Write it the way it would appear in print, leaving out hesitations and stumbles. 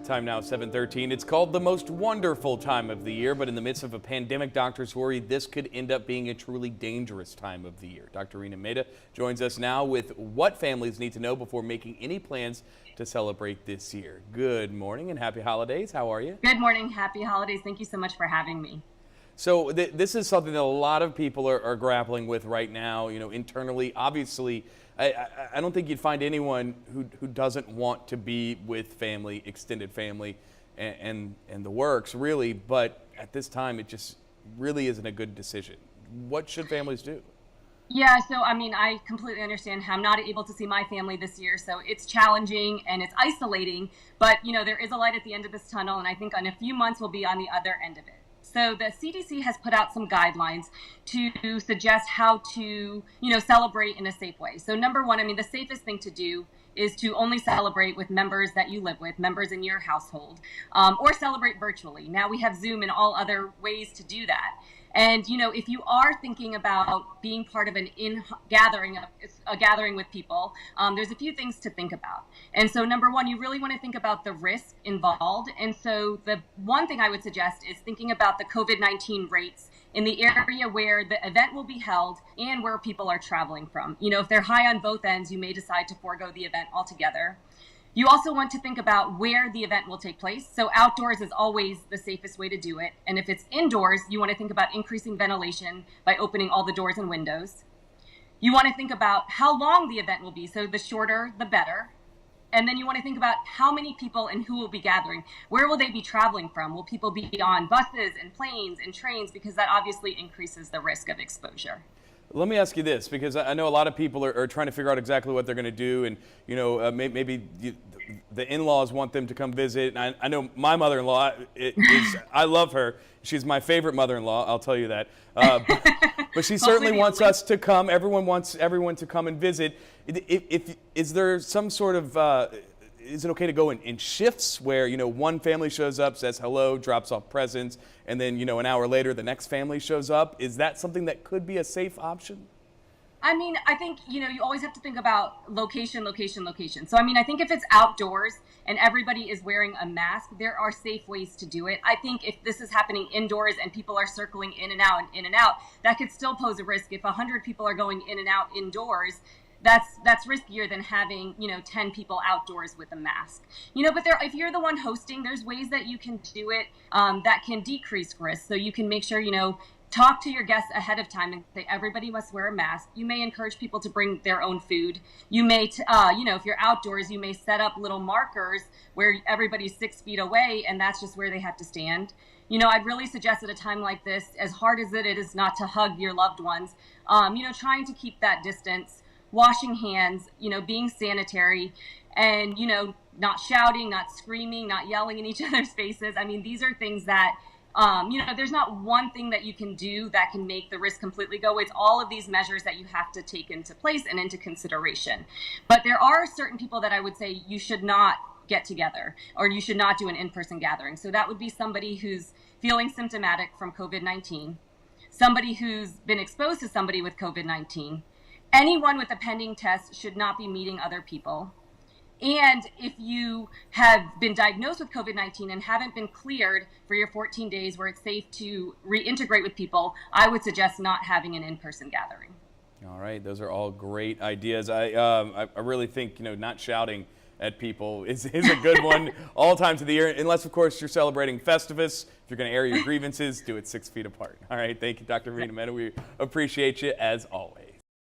Time now, 7:13. It's called the most wonderful time of the year, but in the midst of a pandemic, doctors worry this could end up being a truly dangerous time of the year. Dr. Reena Mehta joins us now with what families need to know before making any plans to celebrate this year. Good morning and happy holidays. How are you? Good morning. Happy holidays. Thank you so much for having me. So this is something that a lot of people are grappling with right now, internally. Obviously, I don't think you'd find anyone who doesn't want to be with family, extended family, and the works, really. But at this time, it just really isn't a good decision. What should families do? Yeah, so I completely understand how I'm not able to see my family this year, so it's challenging and it's isolating, but there is a light at the end of this tunnel, and I think in a few months we'll be on the other end of it. So the CDC has put out some guidelines to suggest how to, celebrate in a safe way. So number one, the safest thing to do is to only celebrate with members that you live with, members in your household, or celebrate virtually. Now we have Zoom and all other ways to do that. And, if you are thinking about being part of a gathering with people, there's a few things to think about. And so number one, you really want to think about the risk involved. And so the one thing I would suggest is thinking about the COVID-19 rates in the area where the event will be held and where people are traveling from. If they're high on both ends, you may decide to forego the event altogether. You also want to think about where the event will take place. So outdoors is always the safest way to do it. And if it's indoors, you want to think about increasing ventilation by opening all the doors and windows. You want to think about how long the event will be. So the shorter, the better. And then you want to think about how many people and who will be gathering. Where will they be traveling from? Will people be on buses and planes and trains? Because that obviously increases the risk of exposure. Let me ask you this, because I know a lot of people are trying to figure out exactly what they're going to do, and maybe the in-laws want them to come visit. And I know my mother-in-law I love her. She's my favorite mother-in-law, I'll tell you that. But she certainly wants us to come. Everyone wants everyone to come and visit. Is there some sort of is it okay to go in shifts where, one family shows up, says hello, drops off presents, and then, an hour later, the next family shows up? Is that something that could be a safe option? I think, you always have to think about location. So, I think if it's outdoors and everybody is wearing a mask, there are safe ways to do it. I think if this is happening indoors and people are circling in and out, that could still pose a risk. If 100 people are going in and out indoors, that's riskier than having 10 people outdoors with a mask. But if you're the one hosting, there's ways that you can do it that can decrease risk. So you can make sure talk to your guests ahead of time and say everybody must wear a mask. You may encourage people to bring their own food. You may if you're outdoors, you may set up little markers where everybody's 6 feet away and that's just where they have to stand. I'd really suggest at a time like this, as hard as it is not to hug your loved ones, trying to keep that distance, washing hands, being sanitary, and, not shouting, not screaming, not yelling in each other's faces. These are things that, there's not one thing that you can do that can make the risk completely go. It's all of these measures that you have to take into place and into consideration. But there are certain people that I would say you should not get together or you should not do an in-person gathering. So that would be somebody who's feeling symptomatic from COVID-19, somebody who's been exposed to somebody with COVID-19, anyone with a pending test should not be meeting other people. And if you have been diagnosed with COVID-19 and haven't been cleared for your 14 days where it's safe to reintegrate with people, I would suggest not having an in-person gathering. All right, those are all great ideas. I really think, not shouting at people is a good one all times of the year, unless, of course, you're celebrating Festivus. If you're going to air your grievances, do it 6 feet apart. All right, thank you, Dr. Reena Mehta. We appreciate you as always.